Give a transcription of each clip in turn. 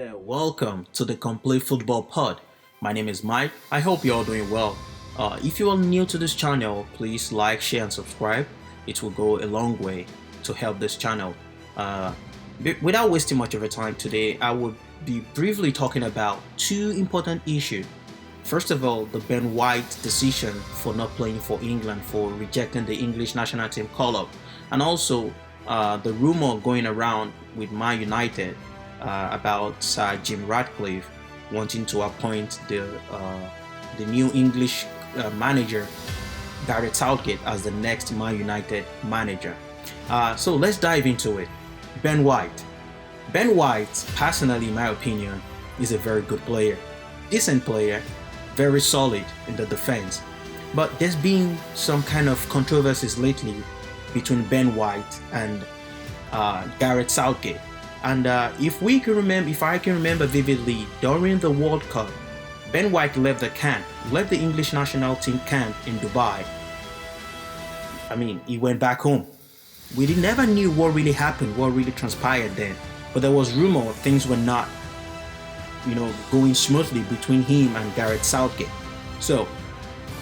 there, welcome to the Complete Football Pod. My name is Mike. I hope you're all doing well. If you are new to this channel, please like, share, and subscribe. It will go a long way to help this channel. Without wasting much of your time today, I would be briefly talking about two important issues. First of all, the Ben White decision for not playing for England, for rejecting the English national team call-up, and also the rumor going around with Man United about Sir Jim Ratcliffe wanting to appoint the new English manager, Gareth Southgate, as the next Man United manager. So let's dive into it. Ben White. Ben White, personally, in my opinion, is a very good player. Decent player, very solid in the defense. But there's been some kind of controversies lately between Ben White and Gareth Southgate. And if I can remember vividly, during the World Cup, Ben White left the English national team camp in Dubai. He went back home. We never knew what really happened, what really transpired then. But there was rumor things were not, going smoothly between him and Gareth Southgate. So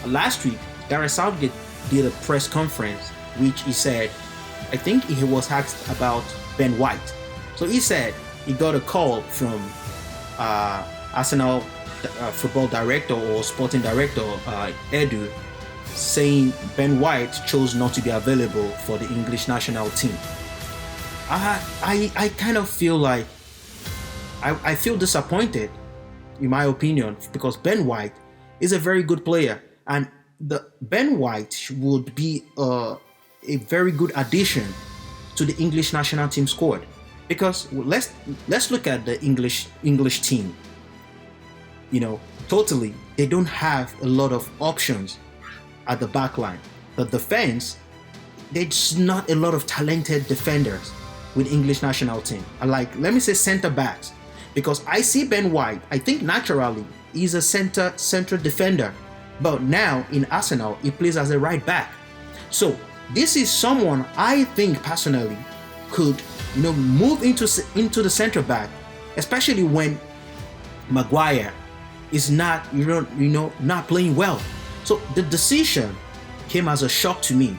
last week, Gareth Southgate did a press conference, which he said, I think he was asked about Ben White. So he said he got a call from Arsenal football director or sporting director Edu, saying Ben White chose not to be available for the English national team. I kind of feel like I feel disappointed, in my opinion, because Ben White is a very good player, and Ben White would be a very good addition to the English national team squad. Because let's look at the English team. Totally, they don't have a lot of options at the back line. The defense, there's not a lot of talented defenders with English national team. Let me say center backs, because I see Ben White, I think naturally he's a center defender, but now in Arsenal he plays as a right back. So this is someone I think personally could move into the center back, especially when Maguire is not not playing well. So the decision came as a shock to me.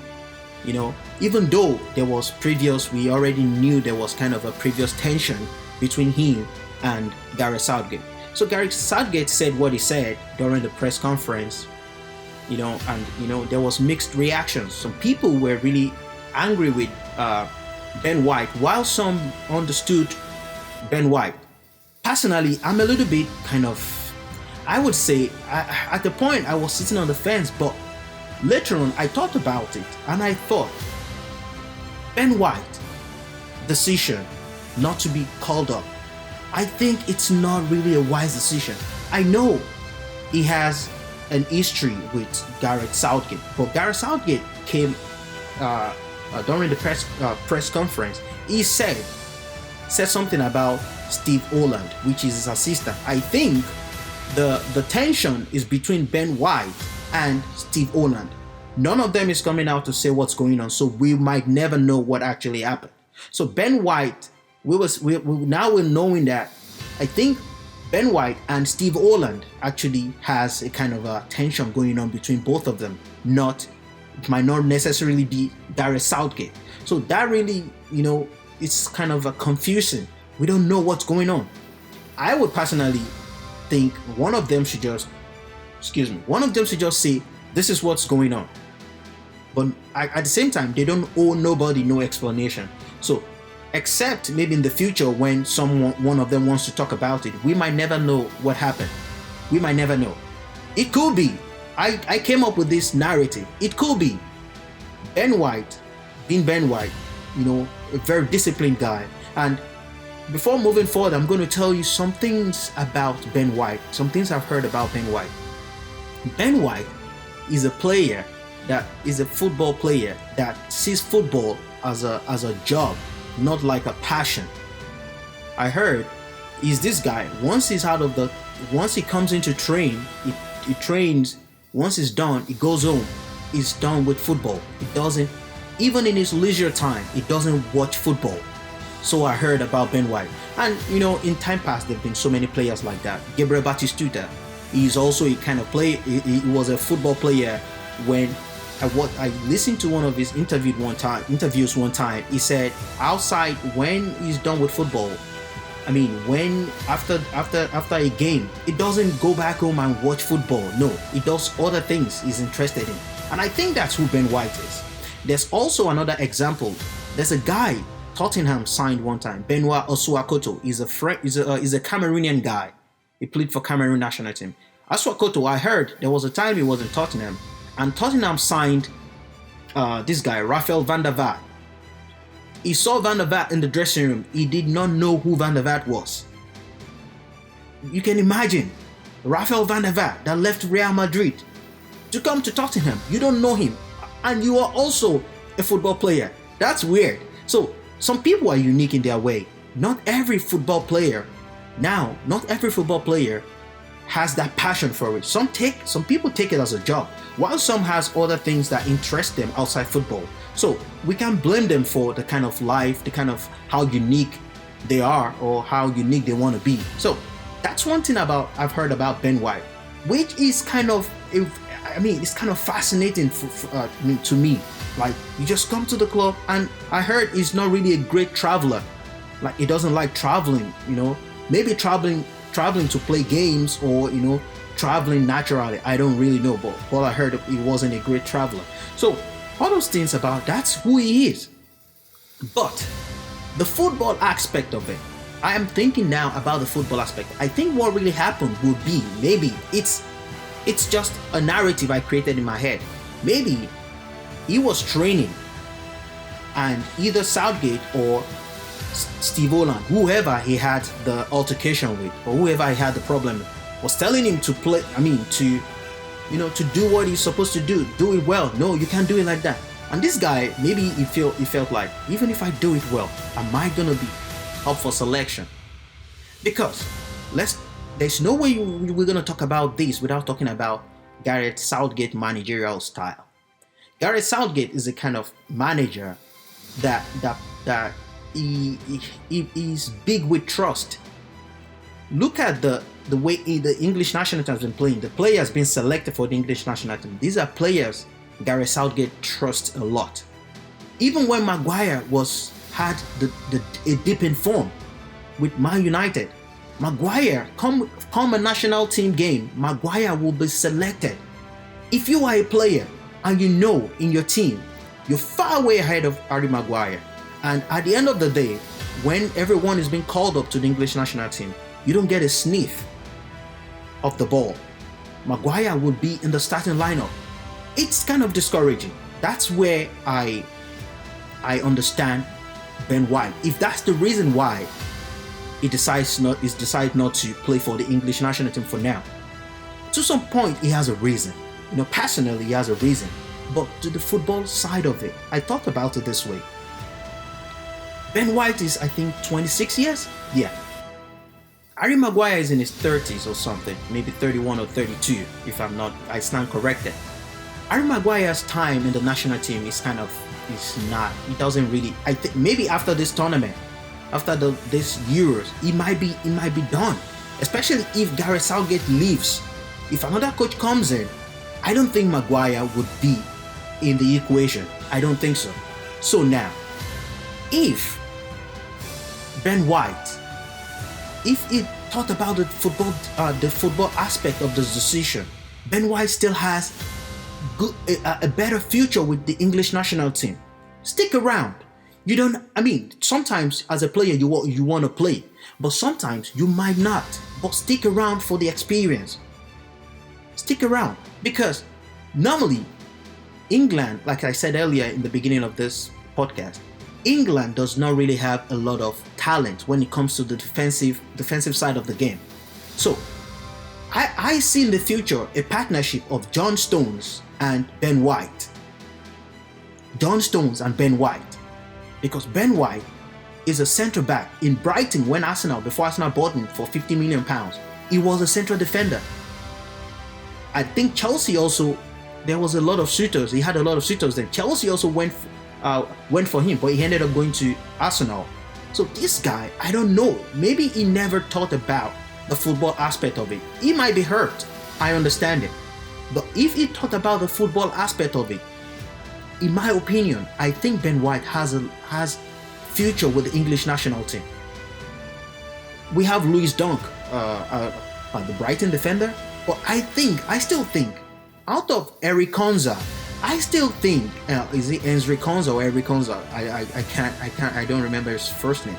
Even though we already knew there was kind of a previous tension between him and Gareth Southgate. So Gareth Southgate said what he said during the press conference, and there was mixed reactions. Some people were really angry with Ben White, while some understood Ben White. Personally, I'm a little bit I would say, at the point I was sitting on the fence, but later on I thought about it and I thought, Ben White decision not to be called up, I think it's not really a wise decision. I know he has an history with Gareth Southgate, but Gareth Southgate came during the press conference. He said something about Steve Holland, which is his assistant. I think the tension is between Ben White and Steve Holland. None of them is coming out to say what's going on, so we might never know what actually happened. So Ben White, we're knowing that I think Ben White and Steve Holland actually has a kind of a tension going on between both of them. It might not necessarily be Gareth Southgate. So that really, it's kind of a confusing. We don't know what's going on. I would personally think one of them should just say, this is what's going on. But at the same time, they don't owe nobody no explanation. So, except maybe in the future when one of them wants to talk about it, we might never know what happened. We might never know. It could be. I came up with this narrative. It could be Ben White, a very disciplined guy. And before moving forward, I'm going to tell you some things about Ben White, some things I've heard about Ben White. Ben White is a football player that sees football as a job, not like a passion. I heard is this guy, once he comes into train, he trains. Once he's done, he goes home. He's done with football. He doesn't, even in his leisure time, he doesn't watch football. So I heard about Ben White. And in time past, there have been so many players like that. Gabriel Batistuta, he's also a kind of player. He was a football player. When I listened to one of his interviews one time, he said outside, when he's done with football, when after a game, he doesn't go back home and watch football. No, he does other things he's interested in. And I think that's who Ben White is. There's also another example. There's a guy Tottenham signed one time, Benoit Osuakoto. He's a Cameroonian guy. He played for Cameroon national team. Osuakoto, I heard there was a time he was in Tottenham, and Tottenham signed this guy, Rafael van der Vaart. He saw Van der Vaart in the dressing room. He did not know who Van der Vaart was. You can imagine, Rafael van der Vaart that left Real Madrid to come to Tottenham. You don't know him, and you are also a football player. That's weird. So some people are unique in their way. Not every football player has that passion for it. Some people take it as a job, while some has other things that interest them outside football. So we can't blame them for the kind of life, the kind of how unique they are or how unique they want to be. So that's one thing I've heard about Ben White, which is kind of, it's kind of fascinating to me. Like, you just come to the club, and I heard he's not really a great traveler. Like, he doesn't like traveling, maybe traveling to play games, or traveling naturally. I don't really know, but all I heard, he wasn't a great traveler. So all those things that's who he is. But the football aspect of it, I am thinking now about the football aspect. I think what really happened would be, maybe it's just a narrative I created in my head. Maybe he was training, and either Southgate or Steve Holland, whoever he had the altercation with, or whoever he had the problem with, was telling him to play, to do what he's supposed to do it well. No, you can't do it like that. And this guy, maybe he felt like, even if I do it well, am I gonna be up for selection? Because there's no way we're gonna talk about this without talking about Gareth Southgate managerial style. Gareth Southgate is a kind of manager that he is big with trust. Look at the way the English national team has been playing. The players being selected for the English national team, these are players Gareth Southgate trusts a lot. Even when Maguire had a dip in form with Man United, Maguire, come a national team game, Maguire will be selected. If you are a player and in your team, you're far way ahead of Harry Maguire, and at the end of the day, when everyone is being called up to the English national team, you don't get a sniff of the ball, Maguire would be in the starting lineup. It's kind of discouraging. That's where I understand Ben White. If that's the reason why he decides not to play for the English national team for now, to some point he has a reason. Personally he has a reason. But to the football side of it, I thought about it this way. Ben White is, I think, 26 years? Yeah. Harry Maguire is in his 30s or something, maybe 31 or 32, if I stand corrected. Harry Maguire's time in the national team is not, he doesn't really, I think maybe after this tournament, after this Euros, he might be done. Especially if Gareth Southgate leaves. If another coach comes in, I don't think Maguire would be in the equation. I don't think so. So now, if Ben White, if he thought about the football aspect of this decision, Ben White still has a better future with the English national team. Stick around. Sometimes as a player you want to play, but sometimes you might not. But stick around for the experience. Stick around, because normally England, like I said earlier in the beginning of this podcast, England does not really have a lot of talent when it comes to the defensive side of the game. So I see in the future a partnership of John Stones and Ben White. John Stones and Ben White. Because Ben White is a centre back in Brighton before Arsenal bought him for £50 million. He was a central defender. I think Chelsea also, there was a lot of suitors. He had a lot of suitors then. Chelsea also went for him, but he ended up going to Arsenal. So this guy, I don't know, maybe he never thought about the football aspect of it. He might be hurt, I understand it. But if he thought about the football aspect of it, in my opinion, I think Ben White has future with the English national team. We have Louis Dunk, the Brighton defender, but I still think, out of Eric Konza, I still think, is it Enzri Konza or Eric Konza? I don't remember his first name.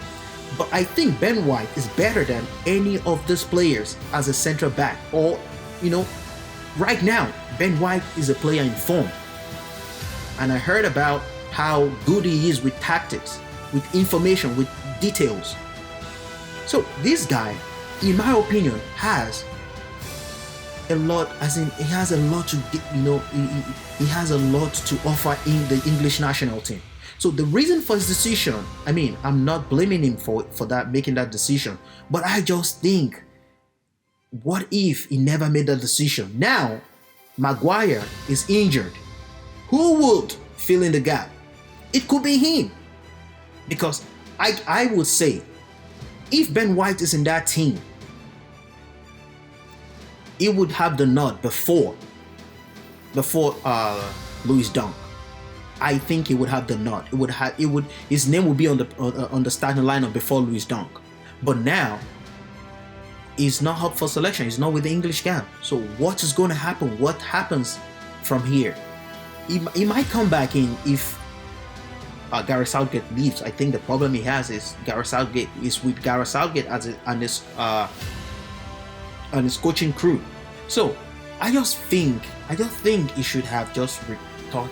But I think Ben White is better than any of these players as a central back. Or, right now, Ben White is a player in form. And I heard about how good he is with tactics, with information, with details. So this guy, in my opinion, has a lot, as in he has a lot to, he has a lot to offer in the English national team. So the reason for his decision, I'm not blaming him for that, making that decision, but I just think, what if he never made that decision? Now, Maguire is injured. Who would fill in the gap? It could be him. Because I would say, if Ben White is in that team, he would have the nod before Louis Dunk. I think he would have the nod. His name would be on the starting lineup before Louis Dunk. But now, he's not up for selection. He's not with the English camp. So what is going to happen? What happens from here? He might come back in if Gareth Southgate leaves. I think the problem he has is Gareth Southgate and his coaching crew. So I just think he should have just thought,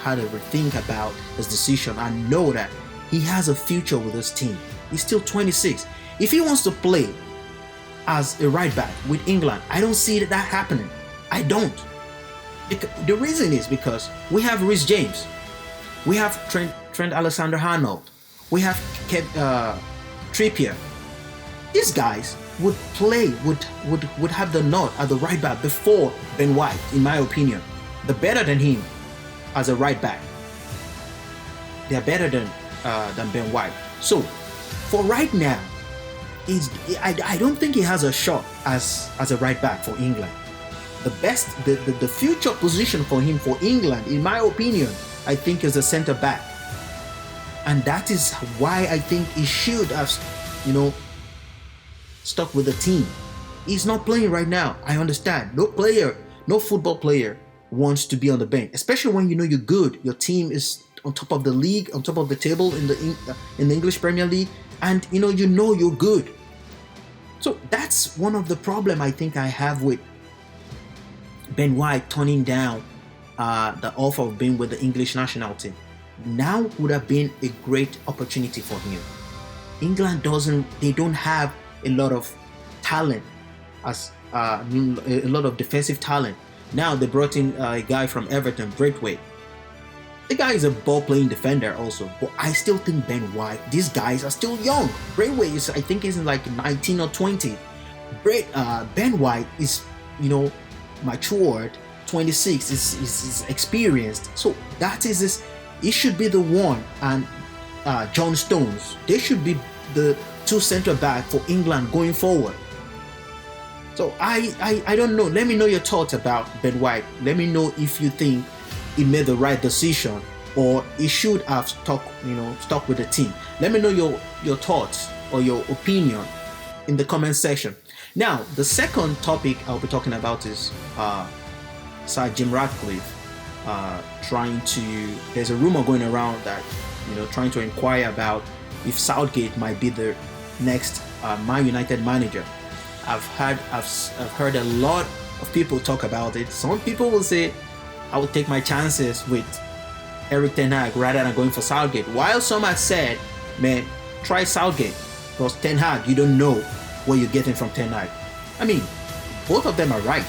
how to rethink about his decision and know that he has a future with this team. He's still 26. If he wants to play as a right back with England, I don't see that happening. I don't. The reason is because we have Reece James, we have Trent Alexander-Arnold, we have Trippier. These guys would have the nod at the right back before Ben White, in my opinion. They're better than him as a right back. They're better than Ben White. So for right now, I don't think he has a shot as a right back for England. The future position for him for England, in my opinion, I think is a centre back. And that is why I think he should have, stuck with the team. He's not playing right now. I understand. No football player wants to be on the bench, especially when you're good. Your team is on top of the league, on top of the table in the English Premier League, and you're good. So that's one of the problem I think I have with Ben White turning down the offer of being with the English national team. Now would have been a great opportunity for him. England don't have a lot of talent, as a lot of defensive talent. Now they brought in a guy from Everton, Braithwaite. The guy is a ball-playing defender also, but I still think Ben White, these guys are still young. Braithwaite is, I think, is like 19 or 20. Ben White is, matured, 26, is experienced. So that is this. He should be the one, and John Stones. They should be the two centre back for England going forward. So I don't know. Let me know your thoughts about Ben White. Let me know if you think he made the right decision or he should have stuck with the team. Let me know your thoughts or your opinion in the comment section. Now, the second topic I'll be talking about is Sir Jim Ratcliffe there's a rumor going around that, trying to inquire about if Southgate might be the next Man United manager. I've heard a lot of people talk about it. Some people will say I would take my chances with Erik ten Hag rather than going for Southgate, while some have said, man, try Southgate, because Ten Hag, you don't know what you're getting from Ten Hag. Both of them are right.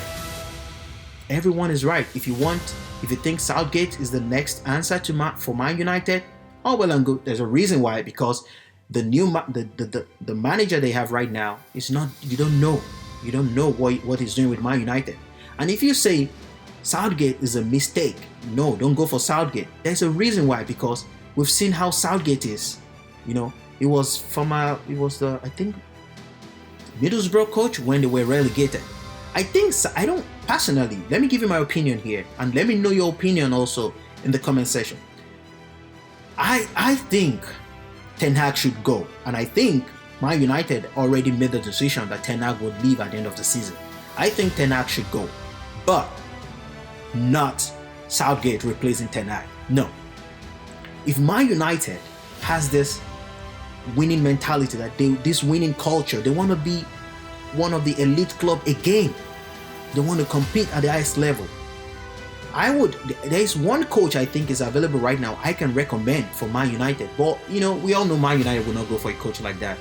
Everyone is right. If you think Southgate is the next answer for Man United, oh well and good. There's a reason why, because the new the manager they have right now is not. You don't know what he's doing with Man United. And if you say Southgate is a mistake, no, don't go for Southgate. There's a reason why, because we've seen how Southgate is. He It was former. It was the, I think, Middlesbrough coach when they were relegated. I don't personally. Let me give you my opinion here, and let me know your opinion also in the comment section. I think Ten Hag should go, and I think Man United already made the decision that Ten Hag would leave at the end of the season. I think Ten Hag should go, but not Southgate replacing Ten Hag. No. If Man United has this winning mentality, this winning culture, they want to be one of the elite club again. They want to compete at the highest level. There is one coach I think is available right now I can recommend for Man United, but we all know Man United will not go for a coach like that.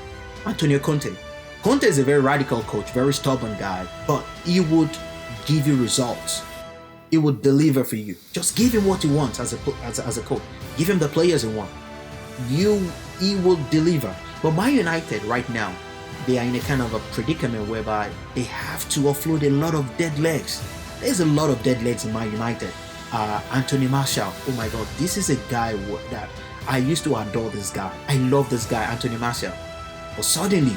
Antonio Conte. Conte is a very radical coach, very stubborn guy, but he would give you results. He would deliver for you. Just give him what he wants as a coach. Give him the players he wants. He will deliver. But Man United right now, they are in a kind of a predicament whereby they have to offload a lot of dead legs. There's a lot of dead legs in Man United. Anthony Martial, oh my God, this is a guy that I used to adore. This guy, I love this guy, Anthony Martial. But suddenly,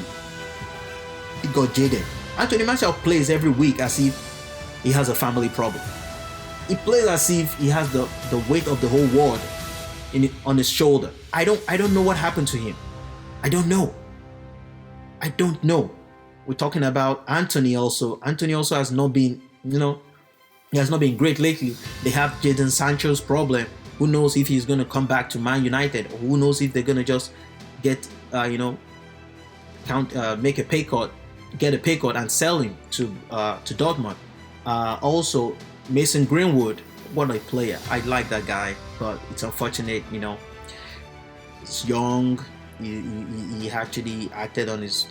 he got jaded. Anthony Martial plays every week as if he has a family problem. He plays as if he has the weight of the whole world on his shoulder. I don't know what happened to him. I don't know. We're talking about Anthony also. Anthony also has not been, he has not been great lately. They have Jadon Sancho's problem. Who knows if he's going to come back to Man United, or who knows if they're going to just get, make a pay cut, get a pay cut and sell him to Dortmund. Also, Mason Greenwood, what a player. I like that guy, but it's unfortunate, he's young. He actually acted on his,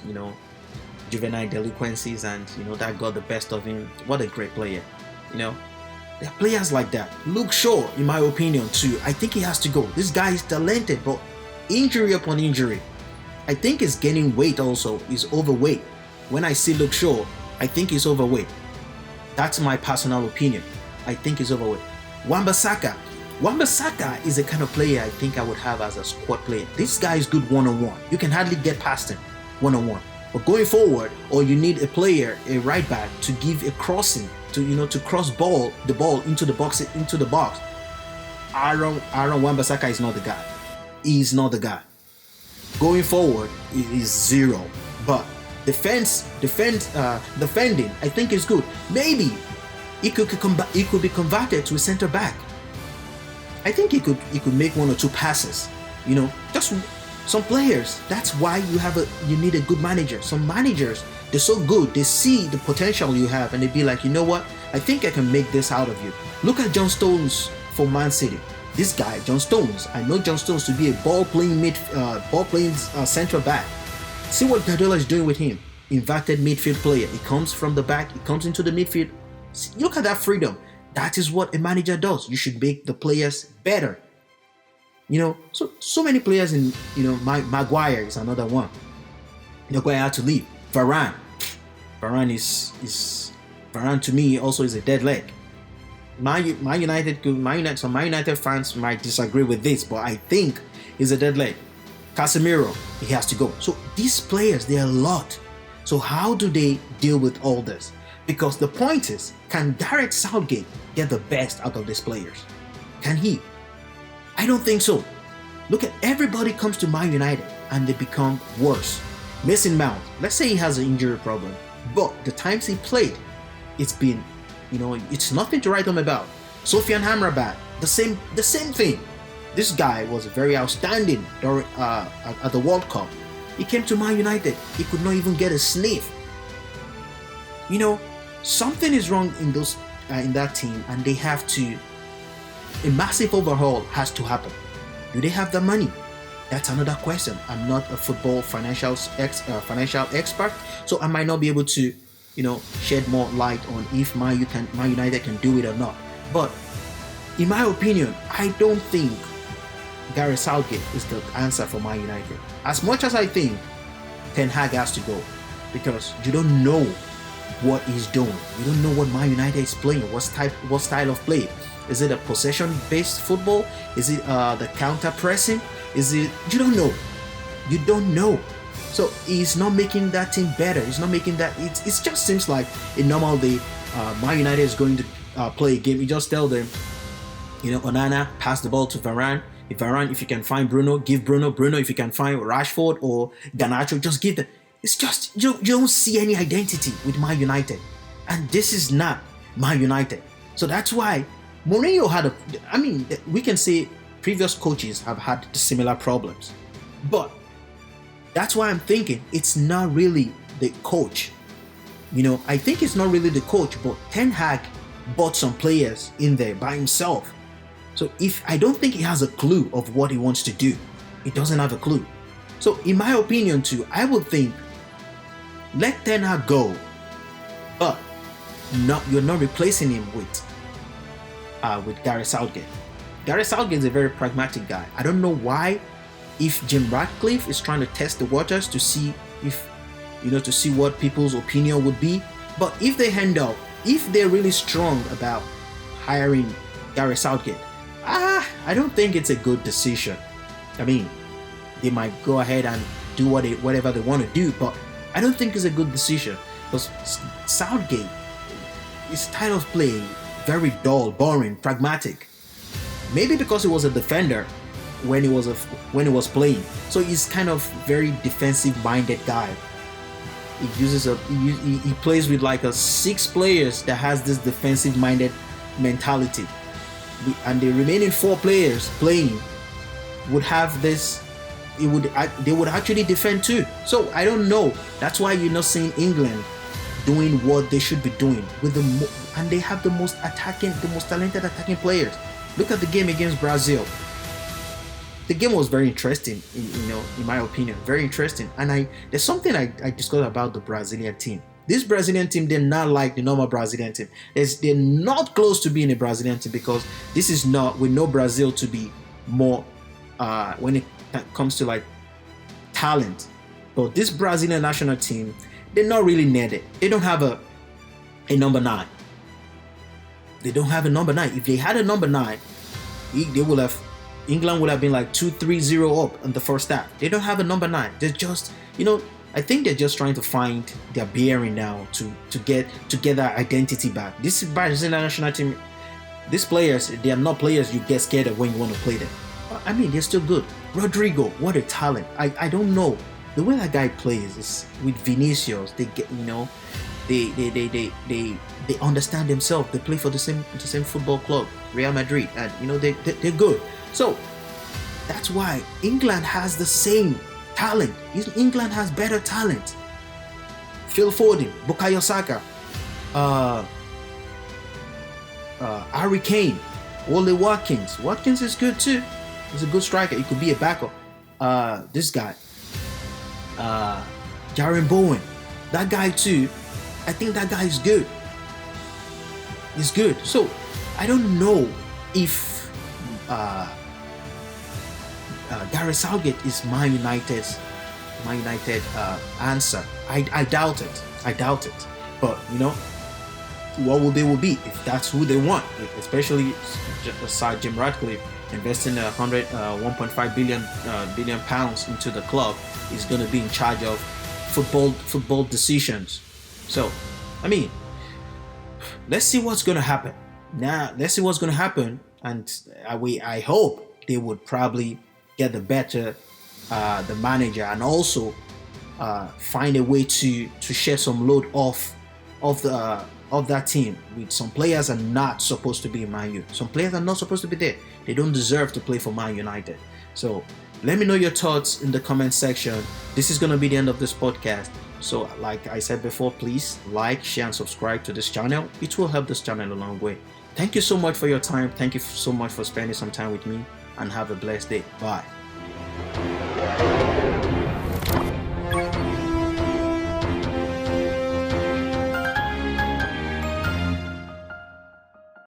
juvenile delinquencies, and that got the best of him. What a great player, There are players like that. Luke Shaw, in my opinion, too. I think he has to go. This guy is talented, but injury upon injury. I think he's gaining weight also. He's overweight. When I see Luke Shaw, I think he's overweight. That's my personal opinion. I think he's overweight. Wan-Bissaka is the kind of player I think I would have as a squad player. This guy is good one-on-one. You can hardly get past him one-on-one. But going forward, or you need a player, a right back, to give a crossing, to cross the ball into the box. Aaron Wan-Bissaka is not the guy. He's not the guy. Going forward, it is zero. But defending, I think is good. Maybe he could be converted to a center back. I think he could make one or two passes. Just some players. That's why you need a good manager. Some managers, they're so good, they see the potential you have, and they be like, you know what? I think I can make this out of you. Look at John Stones for Man City. This guy, John Stones, I know John Stones to be a ball-playing central back. See what Guardiola is doing with him. Inverted midfield player. He comes from the back, he comes into the midfield. Look at that freedom. That is what a manager does. You should make the players better. So many players in, Maguire is another one. Maguire had to leave. Varane to me also is a dead leg. Man United fans might disagree with this, but I think he's a dead leg. Casemiro, he has to go. So these players, they're a lot. So how do they deal with all this? Because the point is, can Gareth Southgate get the best out of these players? Can he? I don't think so. Look at everybody comes to Man United and they become worse. Mason Mount, let's say he has an injury problem, but the times he played, it's been, it's nothing to write home about. Sofian Amrabat, the same thing. This guy was very outstanding at the World Cup. He came to Man United, he could not even get a sniff. Something is wrong in that team, and they have to. A massive overhaul has to happen. Do they have the money? That's another question. I'm not a football financial expert, so I might not be able to, shed more light on if Man United can do it or not. But in my opinion, I don't think Gareth Southgate is the answer for Man United. As much as I think Ten Hag has to go, because you don't know what he's doing. You don't know what Man United is playing. What style of play? Is it a possession-based football? Is it the counter pressing? You don't know. You don't know. So he's not making that team better. He's not making that. It just seems like a normal day. Man United is going to play a game. You just tell them, Onana, pass the ball to Varane. If you can find Bruno, give Bruno. Bruno, if you can find Rashford or Garnacho, just give them. It's just, you don't see any identity with Man United. And this is not Man United. So that's why Mourinho had we can say previous coaches have had similar problems. But that's why I'm thinking it's not really the coach. I think it's not really the coach, but Ten Hag bought some players in there by himself. So I don't think he has a clue of what he wants to do. He doesn't have a clue. So in my opinion too, I would think let Ten Hag go, but you're not replacing him with Gareth Southgate. Gareth Southgate is a very pragmatic guy. I don't know why, if Jim Ratcliffe is trying to test the waters to see to see what people's opinion would be. But if they're really strong about hiring Gareth Southgate, I don't think it's a good decision. They might go ahead and do whatever they want to do, but I don't think it's a good decision because Southgate, his style of play, very dull, boring, pragmatic. Maybe because he was a defender when he was playing, so he's kind of very defensive-minded guy. He plays with like 6 players that has this defensive-minded mentality, and the remaining 4 players playing would have this. They would actually defend too. So I don't know. That's why you're not seeing England doing what they should be doing and they have the most talented attacking players. Look at the game against Brazil. The game was very interesting, in my opinion, very interesting. And there's something I discovered about the Brazilian team. This Brazilian team, they're not like the normal Brazilian team. They're not close to being a Brazilian team because we know Brazil to be more when it comes to like talent. But this Brazilian national team, they're not really needed. They don't have a number 9. They don't have a number 9. If they had a number 9, England would have been like 2-3-0 up in the first half. They don't have a number 9. They're just, I think they're just trying to find their bearing now to get their identity back. This Brazilian national team, these players, they are not players you get scared of when you want to play them. They're still good. Rodrigo, what a talent. I don't know. The way that guy plays is with Vinicius, they get, they understand themselves. They play for the same football club, Real Madrid, and they're good. So that's why England has the same talent. England has better talent. Phil Foden, Bukayo Saka, Harry Kane, Ole Watkins. Watkins is good too. He's a good striker. He could be a backup. This guy, Jaren Bowen, that guy too. I think that guy is good. He's good. So I don't know if Gareth Southgate is Man United's answer. I doubt it. But what will be if that's who they want, especially Sir Jim Ratcliffe investing 1.5 billion pounds into the club. Is going to be in charge of football decisions. So let's see what's going to happen. And I hope they would probably get the manager, and also find a way to share some load off that team. With some players are not supposed to be in Man U. Some players are not supposed to be there. They don't deserve to play for Man United. So let me know your thoughts in the comment section. This is going to be the end of this podcast. So like I said before, please like, share and subscribe to this channel. It will help this channel a long way. Thank you so much for your time. Thank you so much for spending some time with me, and have a blessed day. Bye.